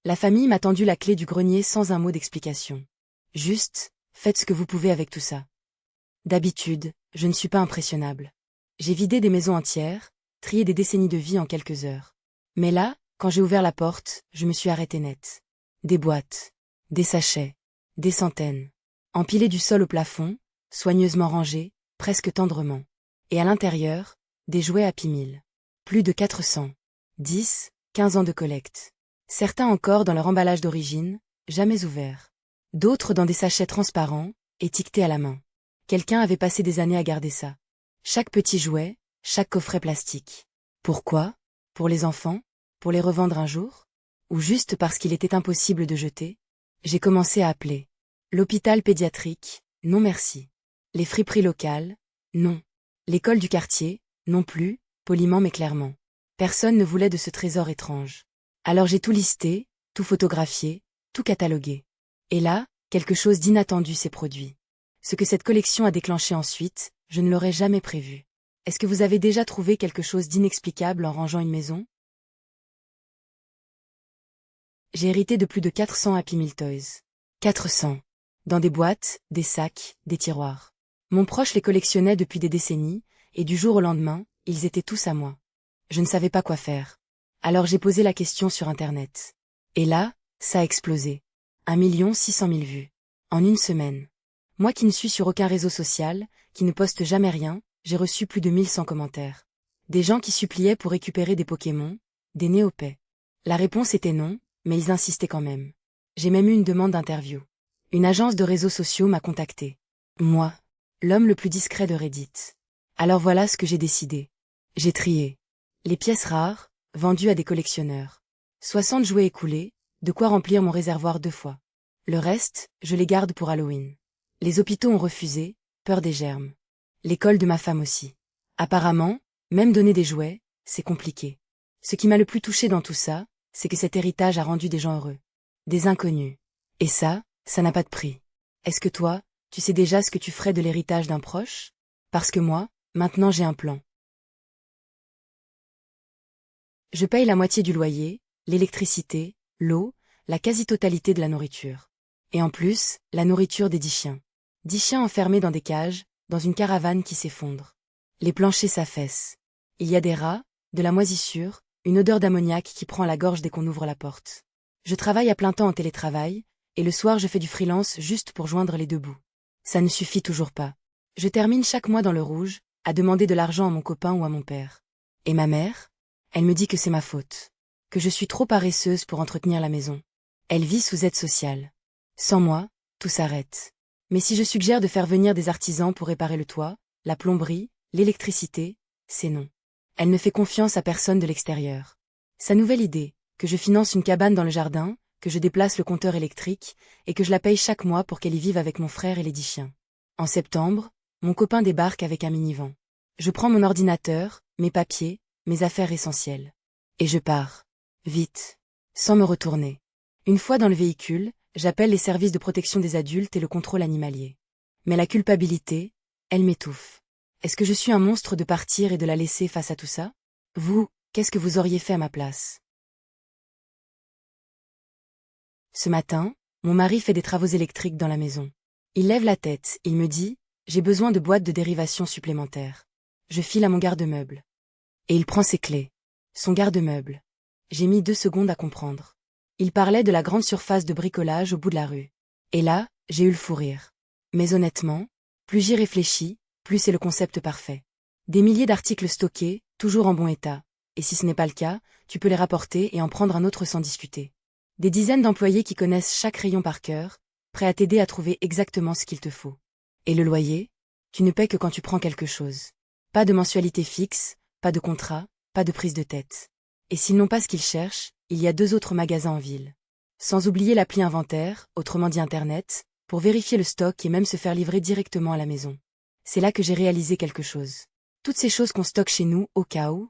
La famille m'a tendu la clé du grenier sans un mot d'explication. Juste, faites ce que vous pouvez avec tout ça. D'habitude, je ne suis pas impressionnable. J'ai vidé des maisons entières, trié des décennies de vie en quelques heures. Mais là, quand j'ai ouvert la porte, je me suis arrêté net. Des boîtes, des sachets, des centaines. Empilés du sol au plafond, soigneusement rangés, presque tendrement. Et à l'intérieur, des jouets Happy Meal. Plus de 400. 10, 15 ans de collecte. Certains encore dans leur emballage d'origine, jamais ouverts. D'autres dans des sachets transparents, étiquetés à la main. Quelqu'un avait passé des années à garder ça. Chaque petit jouet, chaque coffret plastique. Pourquoi? Pour les enfants? Pour les revendre un jour? Ou juste parce qu'il était impossible de jeter? J'ai commencé à appeler. L'hôpital pédiatrique, non merci. Les friperies locales, non. L'école du quartier, non plus, poliment mais clairement. Personne ne voulait de ce trésor étrange. Alors j'ai tout listé, tout photographié, tout catalogué. Et là, quelque chose d'inattendu s'est produit. Ce que cette collection a déclenché ensuite, je ne l'aurais jamais prévu. Est-ce que vous avez déjà trouvé quelque chose d'inexplicable en rangeant une maison? J'ai hérité de plus de 400 Happy Meal Toys. 400. Dans des boîtes, des sacs, des tiroirs. Mon proche les collectionnait depuis des décennies, et du jour au lendemain, ils étaient tous à moi. Je ne savais pas quoi faire. Alors j'ai posé la question sur Internet. Et là, ça a explosé. 1 600 000 vues. En une semaine. Moi qui ne suis sur aucun réseau social, qui ne poste jamais rien, j'ai reçu plus de 1100 commentaires. Des gens qui suppliaient pour récupérer des Pokémon, des néopets. La réponse était non, mais ils insistaient quand même. J'ai même eu une demande d'interview. Une agence de réseaux sociaux m'a contacté. Moi, l'homme le plus discret de Reddit. Alors voilà ce que j'ai décidé. J'ai trié. Les pièces rares, vendues à des collectionneurs. 60 jouets écoulés, de quoi remplir mon réservoir 2 fois. Le reste, je les garde pour Halloween. Les hôpitaux ont refusé, peur des germes. L'école de ma femme aussi. Apparemment, même donner des jouets, c'est compliqué. Ce qui m'a le plus touché dans tout ça, c'est que cet héritage a rendu des gens heureux. Des inconnus. Et ça n'a pas de prix. Est-ce que toi, tu sais déjà ce que tu ferais de l'héritage d'un proche? Parce que moi, maintenant j'ai un plan. Je paye la moitié du loyer, l'électricité, l'eau, la quasi-totalité de la nourriture. Et en plus, la nourriture des 10 chiens. 10 chiens enfermés dans des cages, dans une caravane qui s'effondre. Les planchers s'affaissent. Il y a des rats, de la moisissure, une odeur d'ammoniac qui prend à la gorge dès qu'on ouvre la porte. Je travaille à plein temps en télétravail, et le soir je fais du freelance juste pour joindre les deux bouts. Ça ne suffit toujours pas. Je termine chaque mois dans le rouge, à demander de l'argent à mon copain ou à mon père. Et ma mère? Elle me dit que c'est ma faute. Que je suis trop paresseuse pour entretenir la maison. Elle vit sous aide sociale. Sans moi, tout s'arrête. Mais si je suggère de faire venir des artisans pour réparer le toit, la plomberie, l'électricité, c'est non. Elle ne fait confiance à personne de l'extérieur. Sa nouvelle idée, que je finance une cabane dans le jardin, que je déplace le compteur électrique, et que je la paye chaque mois pour qu'elle y vive avec mon frère et les 10 chiens. En septembre, mon copain débarque avec un minivan. Je prends mon ordinateur, mes papiers, mes affaires essentielles. Et je pars. Vite. Sans me retourner. Une fois dans le véhicule, j'appelle les services de protection des adultes et le contrôle animalier. Mais la culpabilité, elle m'étouffe. Est-ce que je suis un monstre de partir et de la laisser face à tout ça? Vous, qu'est-ce que vous auriez fait à ma place? Ce matin, mon mari fait des travaux électriques dans la maison. Il lève la tête, il me dit, j'ai besoin de boîtes de dérivation supplémentaires. Je file à mon garde-meuble. Et il prend ses clés. Son garde-meuble. J'ai mis 2 secondes à comprendre. Il parlait de la grande surface de bricolage au bout de la rue. Et là, j'ai eu le fou rire. Mais honnêtement, plus j'y réfléchis, plus c'est le concept parfait. Des milliers d'articles stockés, toujours en bon état. Et si ce n'est pas le cas, tu peux les rapporter et en prendre un autre sans discuter. Des dizaines d'employés qui connaissent chaque rayon par cœur, prêts à t'aider à trouver exactement ce qu'il te faut. Et le loyer? Tu ne paies que quand tu prends quelque chose. Pas de mensualité fixe, pas de contrat, pas de prise de tête. Et s'ils n'ont pas ce qu'ils cherchent, il y a 2 autres magasins en ville. Sans oublier l'appli inventaire, autrement dit Internet, pour vérifier le stock et même se faire livrer directement à la maison. C'est là que j'ai réalisé quelque chose. Toutes ces choses qu'on stocke chez nous, au cas où,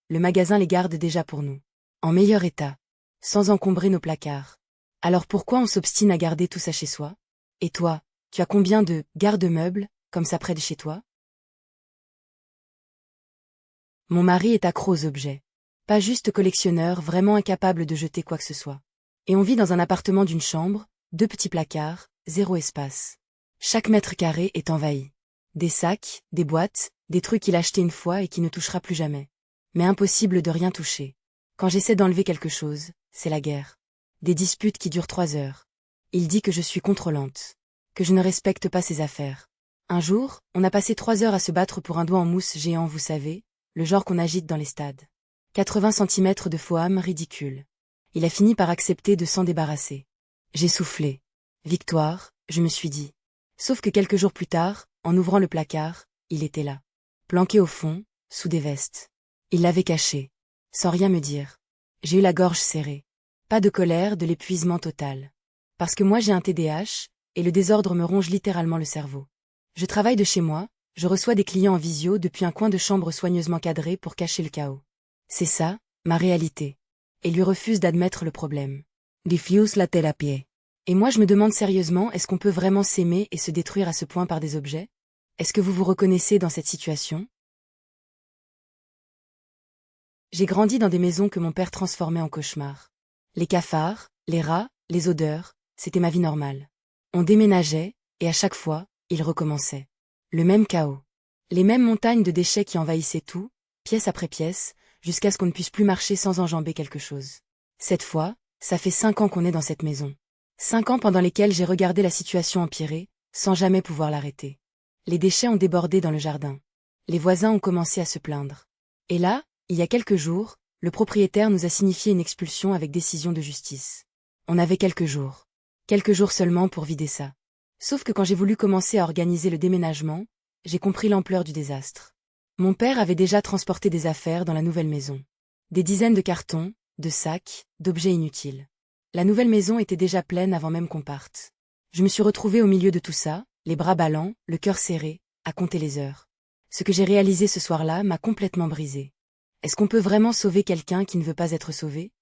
le magasin les garde déjà pour nous. En meilleur état. Sans encombrer nos placards. Alors pourquoi on s'obstine à garder tout ça chez soi? Et toi, tu as combien de garde-meubles, comme ça près de chez toi? Mon mari est accro aux objets. Pas juste collectionneur, vraiment incapable de jeter quoi que ce soit. Et on vit dans un appartement d'une chambre, 2 petits placards, 0 espace. Chaque mètre carré est envahi. Des sacs, des boîtes, des trucs qu'il a achetés une fois et qui ne touchera plus jamais. Mais impossible de rien toucher. Quand j'essaie d'enlever quelque chose, c'est la guerre. Des disputes qui durent 3 heures. Il dit que je suis contrôlante. Que je ne respecte pas ses affaires. Un jour, on a passé 3 heures à se battre pour un doigt en mousse géant, vous savez, le genre qu'on agite dans les stades. 80 centimètres de foam ridicule. Il a fini par accepter de s'en débarrasser. J'ai soufflé. Victoire, je me suis dit. Sauf que quelques jours plus tard, en ouvrant le placard, il était là. Planqué au fond, sous des vestes. Il l'avait caché. Sans rien me dire. J'ai eu la gorge serrée. Pas de colère, de l'épuisement total. Parce que moi j'ai un TDAH, et le désordre me ronge littéralement le cerveau. Je travaille de chez moi, je reçois des clients en visio depuis un coin de chambre soigneusement cadré pour cacher le chaos. C'est ça, ma réalité. Et lui refuse d'admettre le problème. Diffuse la thérapie. Et moi je me demande sérieusement, est-ce qu'on peut vraiment s'aimer et se détruire à ce point par des objets? Est-ce que vous vous reconnaissez dans cette situation? J'ai grandi dans des maisons que mon père transformait en cauchemars. Les cafards, les rats, les odeurs, c'était ma vie normale. On déménageait, et à chaque fois, il recommençait. Le même chaos. Les mêmes montagnes de déchets qui envahissaient tout, pièce après pièce, jusqu'à ce qu'on ne puisse plus marcher sans enjamber quelque chose. Cette fois, ça fait 5 ans qu'on est dans cette maison. 5 ans pendant lesquels j'ai regardé la situation empirer, sans jamais pouvoir l'arrêter. Les déchets ont débordé dans le jardin. Les voisins ont commencé à se plaindre. Et là, il y a quelques jours, le propriétaire nous a signifié une expulsion avec décision de justice. On avait quelques jours. Quelques jours seulement pour vider ça. Sauf que quand j'ai voulu commencer à organiser le déménagement, j'ai compris l'ampleur du désastre. Mon père avait déjà transporté des affaires dans la nouvelle maison. Des dizaines de cartons, de sacs, d'objets inutiles. La nouvelle maison était déjà pleine avant même qu'on parte. Je me suis retrouvée au milieu de tout ça, les bras ballants, le cœur serré, à compter les heures. Ce que j'ai réalisé ce soir-là m'a complètement brisée. Est-ce qu'on peut vraiment sauver quelqu'un qui ne veut pas être sauvé?